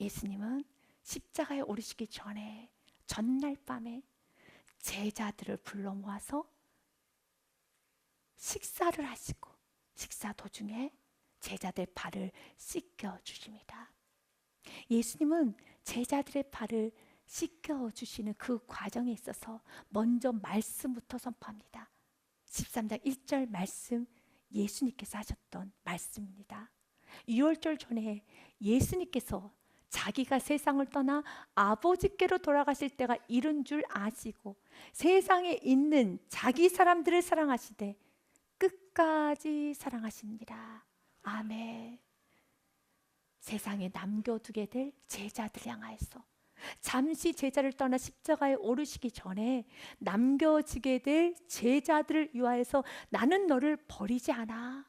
예수님은 십자가에 오르시기 전에 전날 밤에 제자들을 불러 모아서 식사를 하시고 식사 도중에 제자들 발을 씻겨 주십니다. 예수님은 제자들의 발을 씻겨 주시는 그 과정에 있어서 먼저 말씀부터 선포합니다. 13장 1절 말씀, 예수님께서 하셨던 말씀입니다. 유월절 전에 예수님께서 자기가 세상을 떠나 아버지께로 돌아가실 때가 이른 줄 아시고 세상에 있는 자기 사람들을 사랑하시되 끝까지 사랑하십니다. 아멘. 세상에 남겨두게 될 제자들 향하여서 잠시 제자를 떠나 십자가에 오르시기 전에 남겨지게 될 제자들을 위하여서 나는 너를 버리지 않아.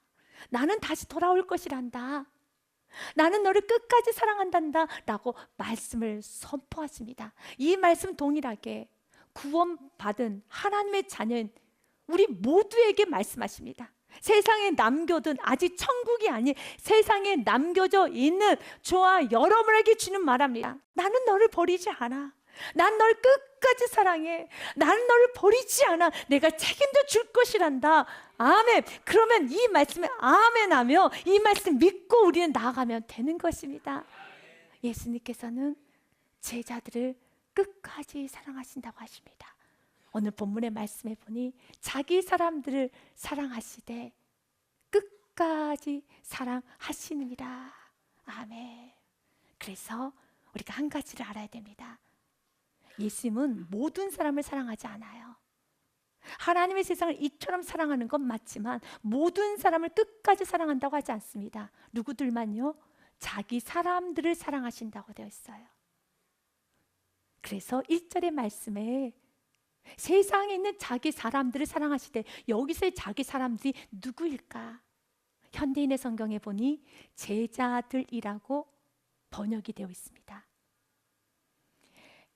나는 다시 돌아올 것이란다. 나는 너를 끝까지 사랑한단다 라고 말씀을 선포하십니다. 이 말씀 동일하게 구원받은 하나님의 자녀인 우리 모두에게 말씀하십니다. 세상에 남겨둔 아직 천국이 아닌 세상에 남겨져 있는 저와 여러분에게 주는 말합니다. 나는 너를 버리지 않아. 난 너를 끝까지 사랑해. 나는 너를 버리지 않아. 내가 책임져 줄 것이란다. 아멘. 그러면 이 말씀에 아멘하며 이 말씀 믿고 우리는 나아가면 되는 것입니다. 예수님께서는 제자들을 끝까지 사랑하신다고 하십니다. 오늘 본문의 말씀에 보니 자기 사람들을 사랑하시되 끝까지 사랑하시느니라. 아멘. 그래서 우리가 한 가지를 알아야 됩니다. 예수님은 모든 사람을 사랑하지 않아요. 하나님의 세상을 이처럼 사랑하는 건 맞지만 모든 사람을 끝까지 사랑한다고 하지 않습니다. 누구들만요? 자기 사람들을 사랑하신다고 되어 있어요. 그래서 1절의 말씀에 세상에 있는 자기 사람들을 사랑하시되 여기서의 자기 사람들이 누구일까? 현대인의 성경에 보니 제자들이라고 번역이 되어 있습니다.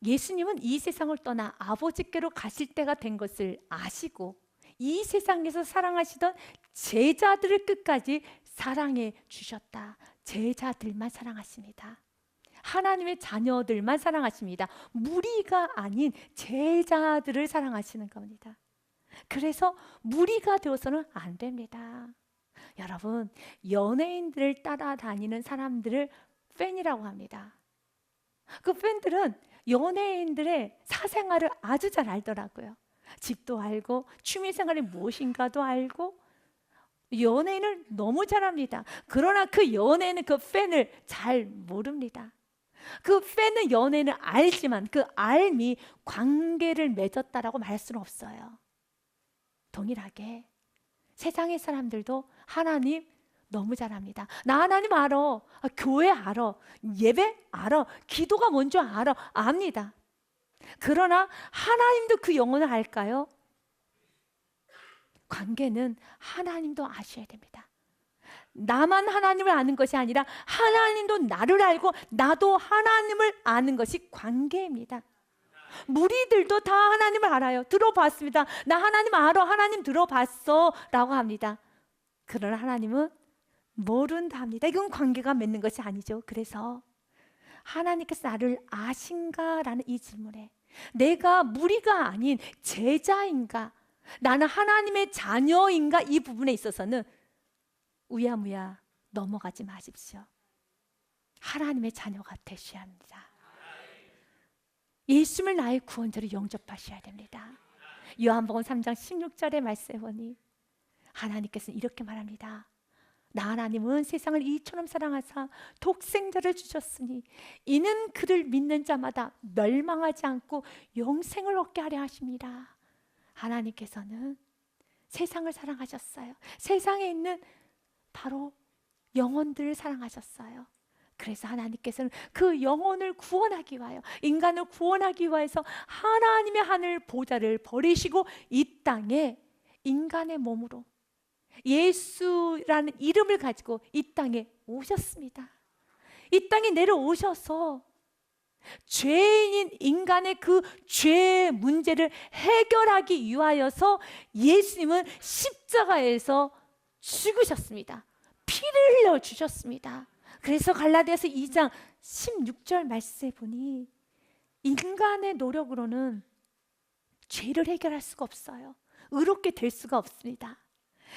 예수님은 이 세상을 떠나 아버지께로 가실 때가 된 것을 아시고 이 세상에서 사랑하시던 제자들을 끝까지 사랑해 주셨다. 제자들만 사랑하십니다. 하나님의 자녀들만 사랑하십니다. 무리가 아닌 제자들을 사랑하시는 겁니다. 그래서 무리가 되어서는 안 됩니다. 여러분, 연예인들을 따라다니는 사람들을 팬이라고 합니다. 그 팬들은 연예인들의 사생활을 아주 잘 알더라고요. 집도 알고 취미생활이 무엇인가도 알고 연예인을 너무 잘합니다. 그러나 그 연예인은 그 팬을 잘 모릅니다. 그 팬은 연예인을 알지만 그 알미 관계를 맺었다라고 말할 수는 없어요. 동일하게 세상의 사람들도 하나님 너무 잘합니다. 나 하나님 알아. 교회 알아. 예배 알아. 기도가 뭔지 알아. 압니다. 그러나 하나님도 그 영혼을 알까요? 관계는 하나님도 아셔야 됩니다. 나만 하나님을 아는 것이 아니라 하나님도 나를 알고 나도 하나님을 아는 것이 관계입니다. 무리들도 다 하나님을 알아요. 들어봤습니다. 나 하나님 알아. 하나님 들어봤어 라고 합니다. 그러나 하나님은 모른다 합니다. 이건 관계가 맺는 것이 아니죠. 그래서 하나님께서 나를 아신가? 라는 이 질문에 내가 무리가 아닌 제자인가? 나는 하나님의 자녀인가? 이 부분에 있어서는 우야무야 넘어가지 마십시오. 하나님의 자녀가 되셔야 합니다. 예수님을 나의 구원자로 영접하셔야 됩니다. 요한복음 3장 16절의 말씀에 보니 하나님께서는 이렇게 말합니다. 나 하나님은 세상을 이처럼 사랑하사 독생자를 주셨으니 이는 그를 믿는 자마다 멸망하지 않고 영생을 얻게 하려 하십니다. 하나님께서는 세상을 사랑하셨어요. 세상에 있는 바로 영혼들을 사랑하셨어요. 그래서 하나님께서는 그 영혼을 구원하기 위하여 인간을 구원하기 위해서 하나님의 하늘 보좌를 버리시고 이 땅에 인간의 몸으로 예수라는 이름을 가지고 이 땅에 오셨습니다. 이 땅에 내려오셔서 죄인인 인간의 그 죄의 문제를 해결하기 위하여서 예수님은 십자가에서 죽으셨습니다. 피를 흘려 주셨습니다. 그래서 갈라디아서 2장 16절 말씀에 보니 인간의 노력으로는 죄를 해결할 수가 없어요. 의롭게 될 수가 없습니다.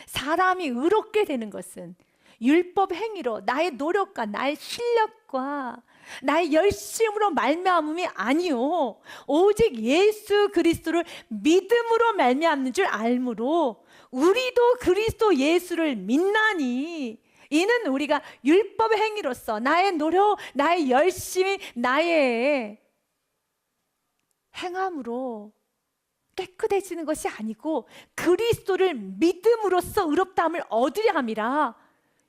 사람이 의롭게 되는 것은 율법 행위로 나의 노력과 나의 실력과 나의 열심으로 말미암음이 아니요 오직 예수 그리스도를 믿음으로 말미암는 줄 알므로 우리도 그리스도 예수를 믿나니 이는 우리가 율법 행위로서 나의 노력, 나의 열심이, 나의 행함으로 깨끗해지는 것이 아니고 그리스도를 믿음으로써 의롭다함을 얻으려 함이라.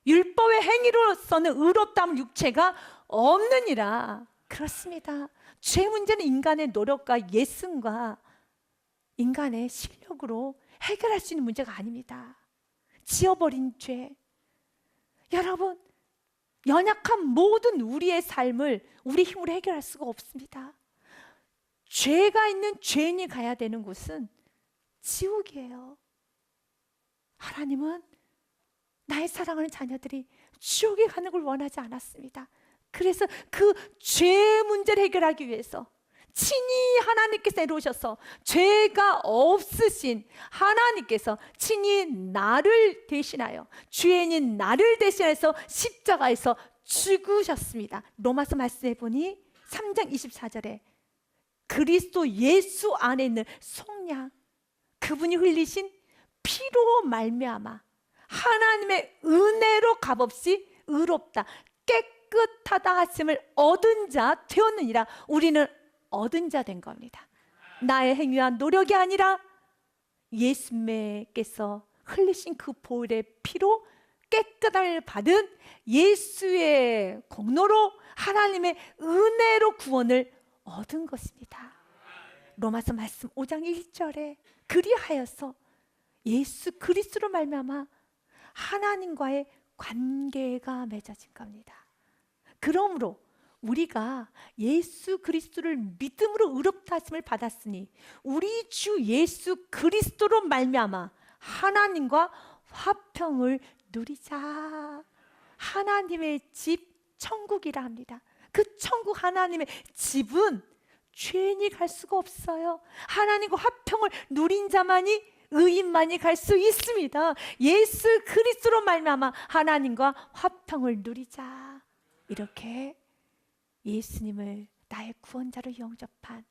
율법의 행위로서는 의롭다함을 육체가 없느니라. 그렇습니다. 죄 문제는 인간의 노력과 예승과 인간의 실력으로 해결할 수 있는 문제가 아닙니다. 지어버린 죄. 여러분, 연약한 모든 우리의 삶을 우리 힘으로 해결할 수가 없습니다. 죄가 있는 죄인이 가야 되는 곳은 지옥이에요. 하나님은 나의 사랑하는 자녀들이 지옥에 가는 걸 원하지 않았습니다. 그래서 그 죄 문제를 해결하기 위해서 친히 하나님께서 내려오셔서 죄가 없으신 하나님께서 친히 나를 대신하여 죄인인 나를 대신해서 십자가에서 죽으셨습니다. 로마서 말씀해 보니 3장 24절에 그리스도 예수 안에 있는 속량, 그분이 흘리신 피로 말미암아 하나님의 은혜로 값없이 의롭다 깨끗하다 하심을 얻은 자 되었느니라. 우리는 얻은 자 된 겁니다. 나의 행위와 노력이 아니라 예수님께서 흘리신 그 보혈의 피로 깨끗함을 받은 예수의 공로로 하나님의 은혜로 구원을 얻은 것입니다. 로마서 말씀 5장 1절에 그리하여서 예수 그리스도로 말미암아 하나님과의 관계가 맺어진 겁니다. 그러므로 우리가 예수 그리스도를 믿음으로 의롭다 하심을 받았으니 우리 주 예수 그리스도로 말미암아 하나님과 화평을 누리자. 하나님의 집 천국이라 합니다. 그 천국 하나님의 집은 죄인이 갈 수가 없어요. 하나님과 화평을 누린 자만이 의인만이 갈 수 있습니다. 예수 그리스도로 말미암아 하나님과 화평을 누리자. 이렇게 예수님을 나의 구원자로 영접한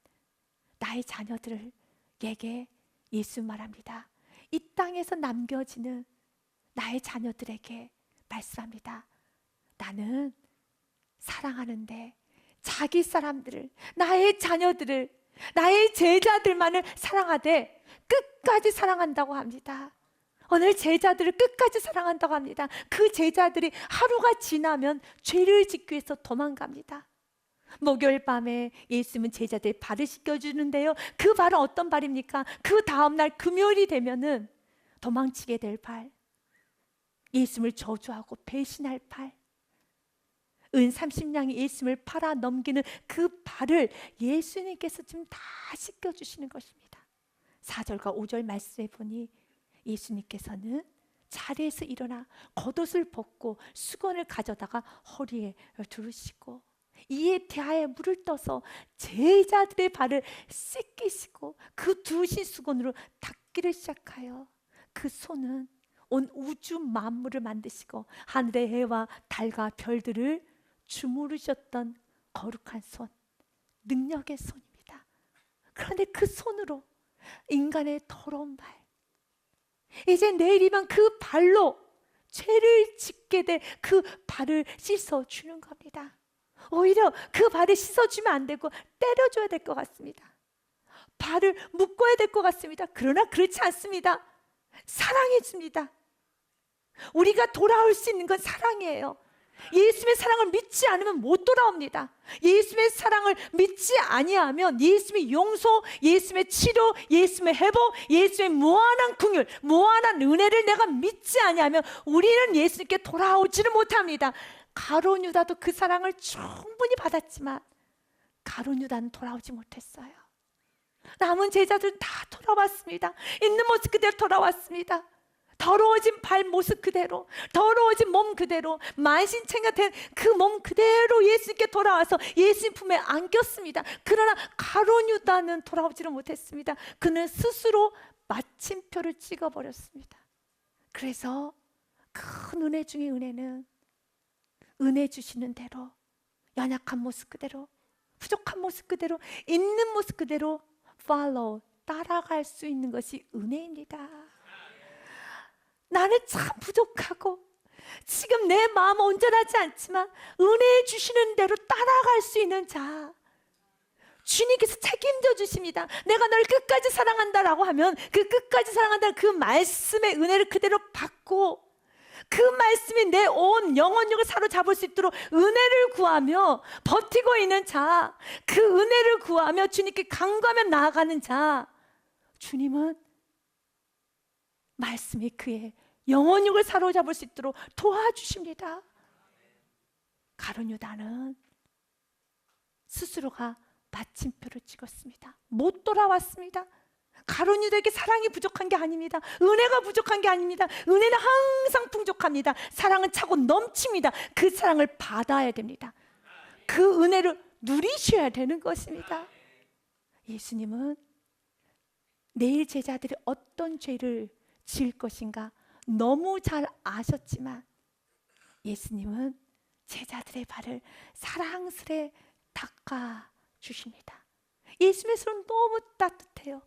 나의 자녀들에게 예수 말합니다. 이 땅에서 남겨지는 나의 자녀들에게 말씀합니다. 나는 사랑하는데 자기 사람들을, 나의 자녀들을, 나의 제자들만을 사랑하되 끝까지 사랑한다고 합니다. 오늘 제자들을 끝까지 사랑한다고 합니다. 그 제자들이 하루가 지나면 죄를 짓기 위해서 도망갑니다. 목요일 밤에 예수님은 제자들 발을 씻겨주는데요. 그 발은 어떤 발입니까? 그 다음날 금요일이 되면은 도망치게 될 발, 예수님을 저주하고 배신할 발, 은 30냥이 예수님을 팔아 넘기는 그 발을 예수님께서 지금 다 씻겨주시는 것입니다. 4절과 5절 말씀에 보니 예수님께서는 자리에서 일어나 겉옷을 벗고 수건을 가져다가 허리에 두르시고 이에 대하여 물을 떠서 제자들의 발을 씻기시고 그 두신 수건으로 닦기를 시작하여 그 손은 온 우주 만물을 만드시고 하늘의 해와 달과 별들을 주무르셨던 거룩한 손, 능력의 손입니다. 그런데 그 손으로 인간의 더러운 발, 이제 내일이면 그 발로 죄를 짓게 될 그 발을 씻어주는 겁니다. 오히려 그 발을 씻어주면 안 되고 때려줘야 될 것 같습니다. 발을 묶어야 될 것 같습니다. 그러나 그렇지 않습니다. 사랑해 줍니다. 우리가 돌아올 수 있는 건 사랑이에요. 예수님의 사랑을 믿지 않으면 못 돌아옵니다. 예수님의 사랑을 믿지 아니하면 예수님의 용서, 예수님의 치료, 예수님의 회복, 예수님의 무한한 긍휼, 무한한 은혜를 내가 믿지 아니하면 우리는 예수님께 돌아오지를 못합니다. 가룟 유다도 그 사랑을 충분히 받았지만 가룟 유다는 돌아오지 못했어요. 남은 제자들은 다 돌아왔습니다. 있는 모습 그대로 돌아왔습니다. 더러워진 발 모습 그대로, 더러워진 몸 그대로, 만신창이가 된 그 몸 그대로 예수님께 돌아와서 예수님 품에 안겼습니다. 그러나 가룟 유다는 돌아오지를 못했습니다. 그는 스스로 마침표를 찍어버렸습니다. 그래서 큰 은혜 중에 은혜는 은혜 주시는 대로, 연약한 모습 그대로, 부족한 모습 그대로, 있는 모습 그대로 follow, 따라갈 수 있는 것이 은혜입니다. 나는 참 부족하고 지금 내 마음은 온전하지 않지만 은혜 주시는 대로 따라갈 수 있는 자, 주님께서 책임져 주십니다. 내가 널 끝까지 사랑한다라고 하면 그 끝까지 사랑한다는 그 말씀의 은혜를 그대로 받고 그 말씀이 내 온 영혼력을 사로잡을 수 있도록 은혜를 구하며 버티고 있는 자, 그 은혜를 구하며 주님께 간구하며 나아가는 자, 주님은 말씀이 그의 영혼력을 사로잡을 수 있도록 도와주십니다. 가룟 유다는 스스로가 마침표를 찍었습니다. 못 돌아왔습니다. 가룟 유다에게 사랑이 부족한 게 아닙니다. 은혜가 부족한 게 아닙니다. 은혜는 항상 풍족합니다. 사랑은 차고 넘칩니다. 그 사랑을 받아야 됩니다. 그 은혜를 누리셔야 되는 것입니다. 예수님은 내일 제자들이 어떤 죄를 지을 것인가 너무 잘 아셨지만 예수님은 제자들의 발을 사랑스레 닦아 주십니다. 예수님의 손은 너무 따뜻해요.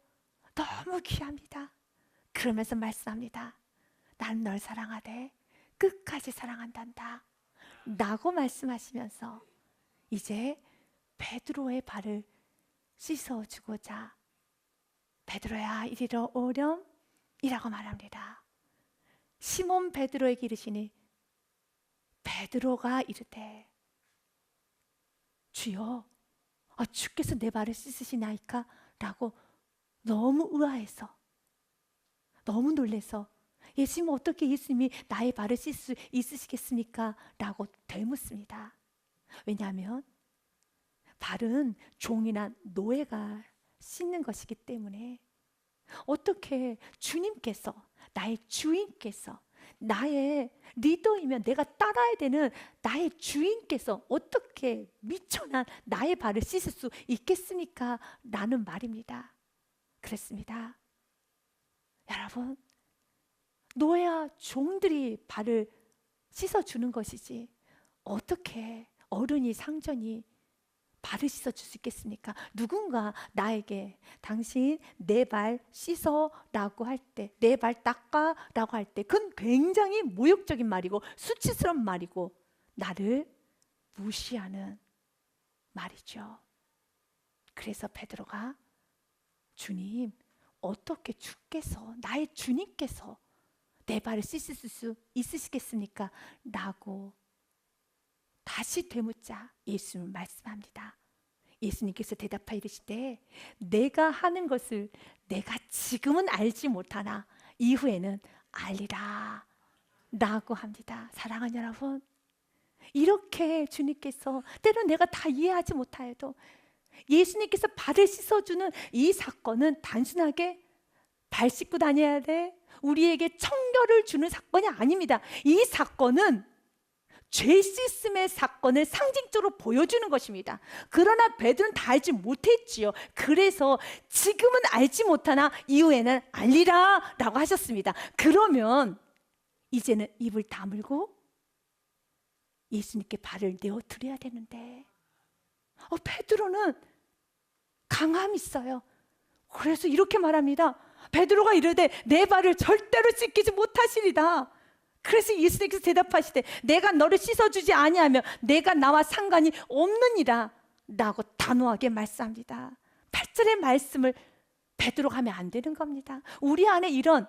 너무 귀합니다. 그러면서 말씀합니다. 난 널 사랑하되 끝까지 사랑한단다 라고 말씀하시면서 이제 베드로의 발을 씻어주고자 베드로야 이리로 오렴 이라고 말합니다. 시몬 베드로에게 이르시니 베드로가 이르되 주여 주께서 내 발을 씻으시나이까? 라고 너무 의아해서 너무 놀래서 예수님 어떻게 예수님이 나의 발을 씻을 수 있으시겠습니까? 라고 되묻습니다. 왜냐하면 발은 종이나 노예가 씻는 것이기 때문에 어떻게 주님께서 나의 주인께서 나의 리더이면 내가 따라야 되는 나의 주인께서 어떻게 미천한 나의 발을 씻을 수 있겠습니까? 라는 말입니다. 그랬습니다. 여러분, 노예와 종들이 발을 씻어주는 것이지 어떻게 어른이 상전이 발을 씻어줄 수 있겠습니까? 누군가 나에게 당신 내 발 씻어라고 할 때, 내 발 닦아라고 할 때 그건 굉장히 모욕적인 말이고 수치스러운 말이고 나를 무시하는 말이죠. 그래서 베드로가 주님 어떻게 주께서 나의 주님께서 내 발을 씻을 수 있으시겠습니까? 라고 다시 되묻자 예수님은 말씀합니다. 예수님께서 대답하여 이르시되 내가 하는 것을 내가 지금은 알지 못하나 이후에는 알리라 라고 합니다. 사랑하는 여러분, 이렇게 주님께서 때론 내가 다 이해하지 못하여도 예수님께서 발을 씻어주는 이 사건은 단순하게 발 씻고 다녀야 돼 우리에게 청결을 주는 사건이 아닙니다. 이 사건은 죄 씻음의 사건을 상징적으로 보여주는 것입니다. 그러나 베드로는 다 알지 못했지요. 그래서 지금은 알지 못하나 이후에는 알리라 라고 하셨습니다. 그러면 이제는 입을 다물고 예수님께 발을 내어드려야 되는데 베드로는 강함이 있어요. 그래서 이렇게 말합니다. 베드로가 이르되 내 발을 절대로 씻기지 못하시리다. 그래서 예수님께서 대답하시되 내가 너를 씻어주지 아니하면 내가 나와 상관이 없느니라 라고 단호하게 말씀합니다. 8절의 말씀을 베드로가 하면 안 되는 겁니다. 우리 안에 이런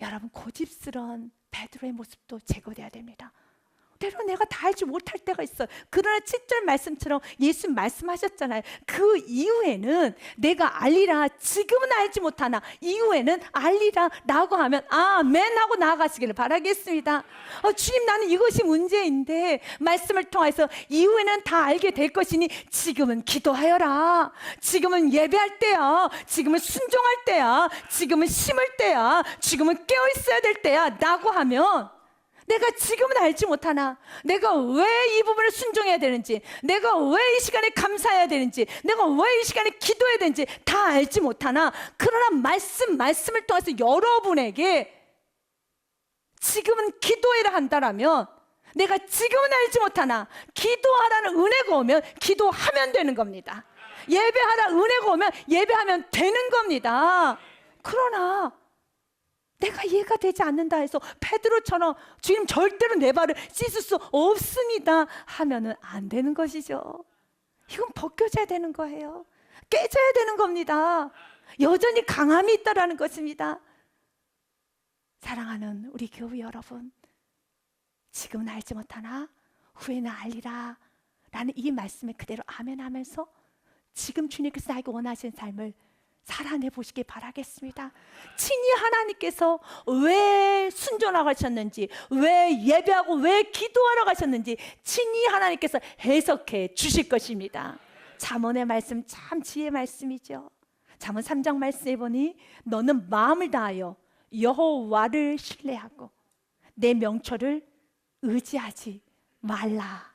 여러분 고집스러운 베드로의 모습도 제거돼야 됩니다. 때로 내가 다 알지 못할 때가 있어요. 그러나 7절 말씀처럼 예수 말씀하셨잖아요. 그 이후에는 내가 알리라, 지금은 알지 못하나 이후에는 알리라 라고 하면 아멘 하고 나아가시기를 바라겠습니다. 주님, 나는 이것이 문제인데 말씀을 통해서 이후에는 다 알게 될 것이니 지금은 기도하여라, 지금은 예배할 때야, 지금은 순종할 때야, 지금은 심을 때야, 지금은 깨어있어야 될 때야 라고 하면 내가 지금은 알지 못하나 내가 왜 이 부분을 순종해야 되는지, 내가 왜 이 시간에 감사해야 되는지, 내가 왜 이 시간에 기도해야 되는지 다 알지 못하나, 그러나 말씀을 통해서 여러분에게 지금은 기도해라 한다라면 내가 지금은 알지 못하나 기도하라는 은혜가 오면 기도하면 되는 겁니다. 예배하라 은혜가 오면 예배하면 되는 겁니다. 그러나 내가 이해가 되지 않는다 해서 베드로처럼 주님 절대로 내 발을 씻을 수 없습니다 하면은 안 되는 것이죠. 이건 벗겨져야 되는 거예요. 깨져야 되는 겁니다. 여전히 강함이 있다라는 것입니다. 사랑하는 우리 교회 여러분, 지금은 알지 못하나 후에는 알리라 라는 이 말씀에 그대로 아멘 하면서 지금 주님께서 나에게 원하시는 삶을 살아내 보시길 바라겠습니다. 친히 하나님께서 왜 순종하러 가셨는지, 왜 예배하고 왜 기도하러 가셨는지 친히 하나님께서 해석해 주실 것입니다. 잠언의 말씀 참 지혜의 말씀이죠. 잠언 3장 말씀에 보니 너는 마음을 다하여 여호와를 신뢰하고 내 명철을 의지하지 말라.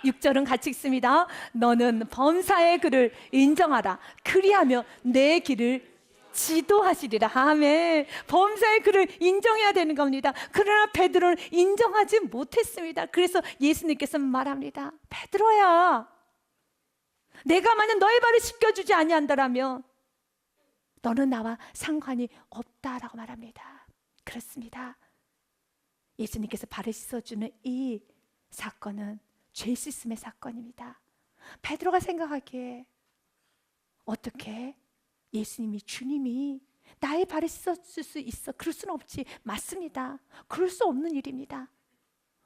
6절은 같이 읽습니다. 너는 범사의 그를 인정하라. 그리하며 내 길을 지도하시리라. 아멘. 범사의 그를 인정해야 되는 겁니다. 그러나 베드로는 인정하지 못했습니다. 그래서 예수님께서 말합니다. 베드로야, 내가 만약 너의 발을 씻겨주지 아니한다라면 너는 나와 상관이 없다라고 말합니다. 그렇습니다. 예수님께서 발을 씻어주는 이 사건은 죄 씻음의 사건입니다. 베드로가 생각하기에 어떻게 예수님이, 주님이 나의 발을 씻어줄 수 있어? 그럴 수는 없지. 맞습니다. 그럴 수 없는 일입니다.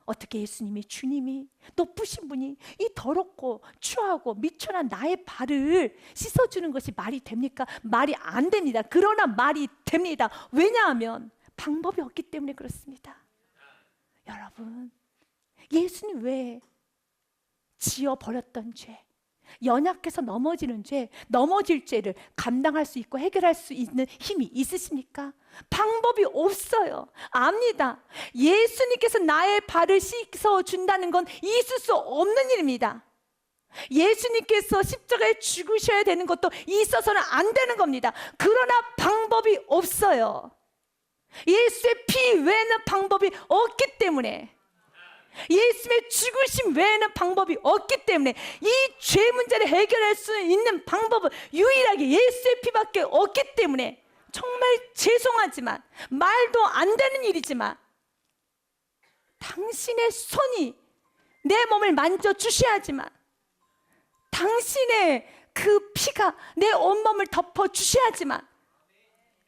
어떻게 예수님이, 주님이, 높으신 분이 이 더럽고 추하고 미천한 나의 발을 씻어주는 것이 말이 됩니까? 말이 안 됩니다. 그러나 말이 됩니다. 왜냐하면 방법이 없기 때문에 그렇습니다. 여러분, 예수님 왜 지어버렸던 죄, 연약해서 넘어지는 죄, 넘어질 죄를 감당할 수 있고 해결할 수 있는 힘이 있으십니까? 방법이 없어요. 압니다. 예수님께서 나의 발을 씻어준다는 건 있을 수 없는 일입니다. 예수님께서 십자가에 죽으셔야 되는 것도 있어서는 안 되는 겁니다. 그러나 방법이 없어요. 예수의 피 외에는 방법이 없기 때문에, 예수의 죽으심 외에는 방법이 없기 때문에 이 죄 문제를 해결할 수 있는 방법은 유일하게 예수의 피밖에 없기 때문에 정말 죄송하지만, 말도 안 되는 일이지만 당신의 손이 내 몸을 만져주셔야지만, 당신의 그 피가 내 온몸을 덮어주셔야지만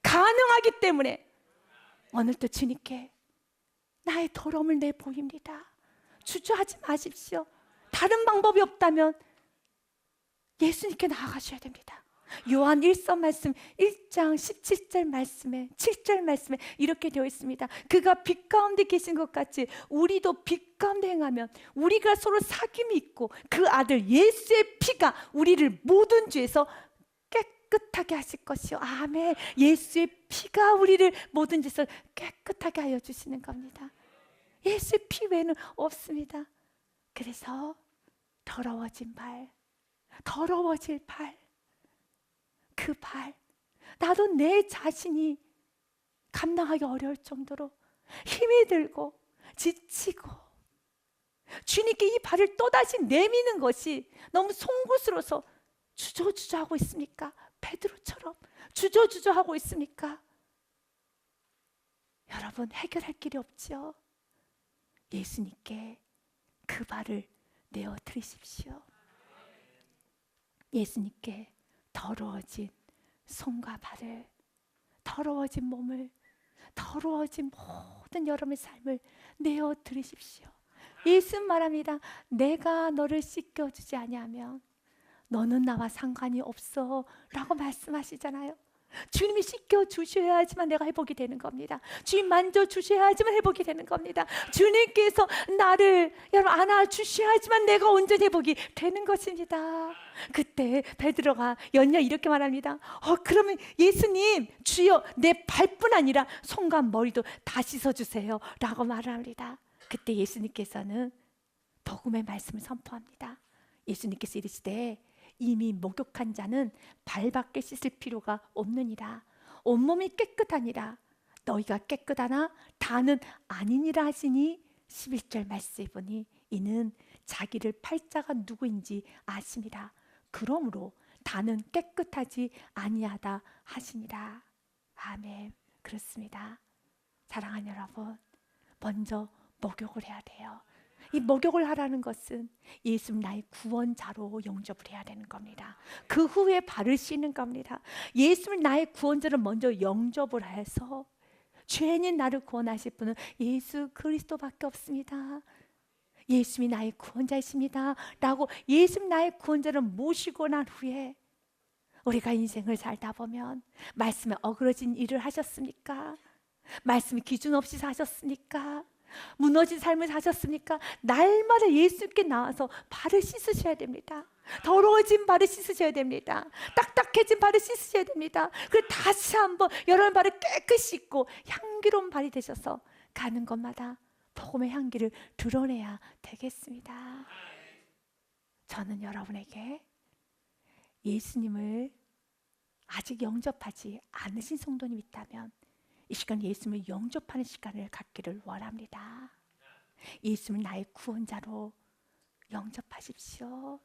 가능하기 때문에 오늘도 주님께 나의 더러움을 내보입니다. 주저하지 마십시오. 다른 방법이 없다면 예수님께 나아가셔야 됩니다. 요한 1서 말씀 1장 17절 말씀에 7절 말씀에 이렇게 되어 있습니다. 그가 빛 가운데 계신 것 같이 우리도 빛 가운데 행하면 우리가 서로 사귐이 있고 그 아들 예수의 피가 우리를 모든 죄에서 깨끗하게 하실 것이요. 아멘. 예수의 피가 우리를 모든 죄에서 깨끗하게 하여 주시는 겁니다. 예수의 피 외에는 없습니다. 그래서 더러워진 발, 더러워질 발, 그 발, 나도 내 자신이 감당하기 어려울 정도로 힘이 들고 지치고 주님께 이 발을 또다시 내미는 것이 너무 송구스러워서 주저주저하고 있습니까? 베드로처럼 주저주저하고 있습니까? 여러분, 해결할 길이 없죠. 예수님께 그 발을 내어 드리십시오. 예수님께 더러워진 손과 발을, 더러워진 몸을, 더러워진 모든 여러분의 삶을 내어 드리십시오. 예수는 말합니다. 내가 너를 씻겨주지 아니하면 너는 나와 상관이 없어 라고 말씀하시잖아요. 주님이 씻겨주셔야지만 내가 회복이 되는 겁니다. 주님 만져주셔야지만 회복이 되는 겁니다. 주님께서 나를 여러분 안아주셔야지만 내가 온전히 회복이 되는 것입니다. 그때 베드로가 연이어 이렇게 말합니다. 그러면 예수님, 주여 내 발뿐 아니라 손과 머리도 다 씻어주세요 라고 말을 합니다. 그때 예수님께서는 복음의 말씀을 선포합니다. 예수님께서 이르시되 이미 목욕한 자는 발밖에 씻을 필요가 없느니라. 온몸이 깨끗하니라. 너희가 깨끗하나 다는 아니니라 하시니 11절 말씀에 보니 이는 자기를 팔자가 누구인지 아심이라. 그러므로 다는 깨끗하지 아니하다 하시니라. 아멘. 그렇습니다. 사랑하는 여러분, 먼저 목욕을 해야 돼요. 이 목욕을 하라는 것은 예수님 나의 구원자로 영접을 해야 되는 겁니다. 그 후에 발을 씻는 겁니다. 예수님 나의 구원자를 먼저 영접을 해서 죄인인 나를 구원하실 분은 예수 그리스도밖에 없습니다. 예수님이 나의 구원자이십니다 라고 예수님 나의 구원자를 모시고 난 후에 우리가 인생을 살다 보면 말씀에 어그러진 일을 하셨습니까? 말씀이 기준 없이 사셨습니까? 무너진 삶을 사셨습니까? 날마다 예수님께 나와서 발을 씻으셔야 됩니다. 더러워진 발을 씻으셔야 됩니다. 딱딱해진 발을 씻으셔야 됩니다. 그리고 다시 한번 여러분 발을 깨끗이 씻고 향기로운 발이 되셔서 가는 곳마다 복음의 향기를 드러내야 되겠습니다. 저는 여러분에게 예수님을 아직 영접하지 않으신 성도님 있다면 이 시간 예수님을 영접하는 시간을 갖기를 원합니다. 예수님을 나의 구원자로 영접하십시오.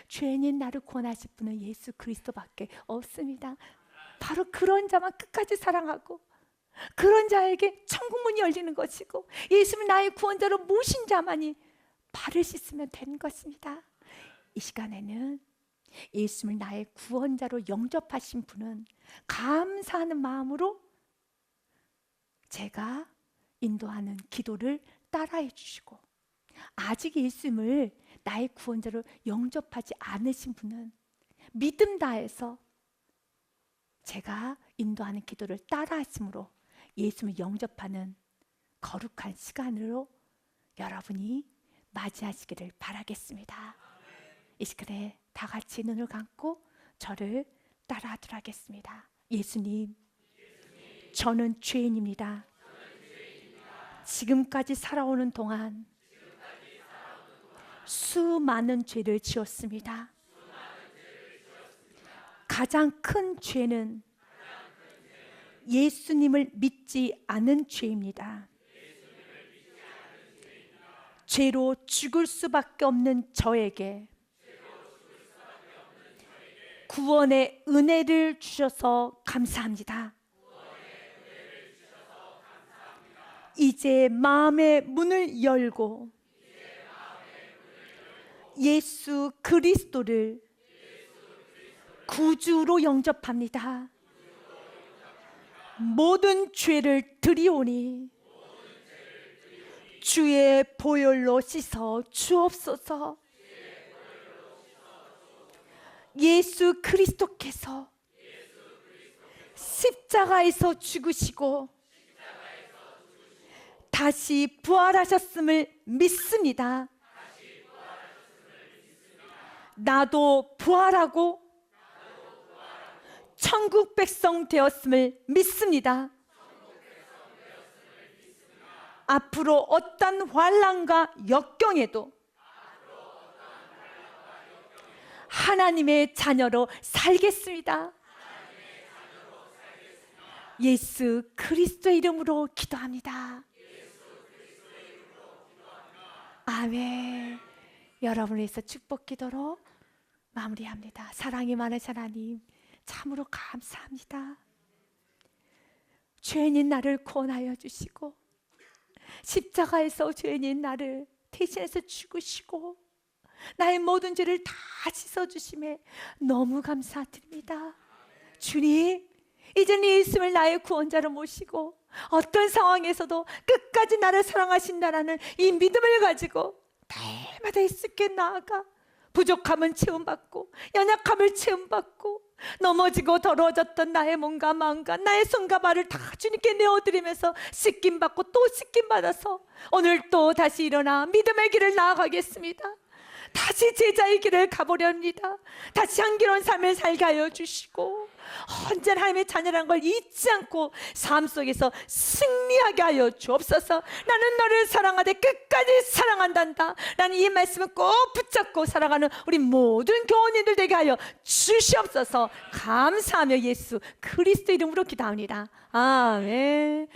죄인인 나를 구원하실 분은 예수 그리스도밖에 없습니다. 바로 그런 자만 끝까지 사랑하고 그런 자에게 천국문이 열리는 것이고 예수님을 나의 구원자로 모신 자만이 발을 씻으면 되는 것입니다. 이 시간에는 예수님을 나의 구원자로 영접하신 분은 감사하는 마음으로 제가 인도하는 기도를 따라해 주시고 아직 예수님을 나의 구원자로 영접하지 않으신 분은 믿음 다해서 제가 인도하는 기도를 따라하심으로 예수님을 영접하는 거룩한 시간으로 여러분이 맞이하시기를 바라겠습니다. 이 시간에 다 같이 눈을 감고 저를 따라하도록 하겠습니다. 예수님, 저는 죄인입니다. 지금까지 살아오는 동안 수많은 죄를 지었습니다. 가장 큰 죄는 예수님을 믿지 않은 죄입니다. 죄로 죽을 수밖에 없는 저에게 구원의 은혜를 주셔서 감사합니다. 이제 마음의 문을 열고 예수 그리스도를 구주로 영접합니다. 모든 죄를 드리오니 주의 보혈로 씻어 주옵소서. 예수 그리스도께서 십자가에서 죽으시고 다시 부활하셨음을 믿습니다. 나도 부활하고 천국 백성 되었음을 믿습니다. 앞으로 어떤 환난과 역경에도 하나님의 자녀로 살겠습니다. 예수 그리스도의 이름으로 기도합니다. 아멘. 여러분을 위해서 축복 기도로 마무리합니다. 사랑이 많으신 하나님, 참으로 감사합니다. 죄인인 나를 구원하여 주시고 십자가에서 죄인인 나를 대신해서 죽으시고 나의 모든 죄를 다 씻어주심에 너무 감사드립니다. 주님, 이제는 예수님을 나의 구원자로 모시고 어떤 상황에서도 끝까지 나를 사랑하신다라는 이 믿음을 가지고 날마다 예수께 나아가 부족함은 채움받고 연약함을 채움받고 넘어지고 더러워졌던 나의 몸과 마음과 나의 손과 발을 다 주님께 내어드리면서 씻김받고 또 씻김받아서 오늘 또 다시 일어나 믿음의 길을 나아가겠습니다. 다시 제자의 길을 가보려 합니다. 다시 향기로운 삶을 살게 하여 주시고 언제나 하나님의 자녀라는 걸 잊지 않고 삶 속에서 승리하게 하여 주옵소서. 나는 너를 사랑하되 끝까지 사랑한단다. 나는 이 말씀을 꼭 붙잡고 살아가는 우리 모든 교우님들 되게 하여 주시옵소서. 감사하며 예수 그리스도 이름으로 기도합니다. 아멘.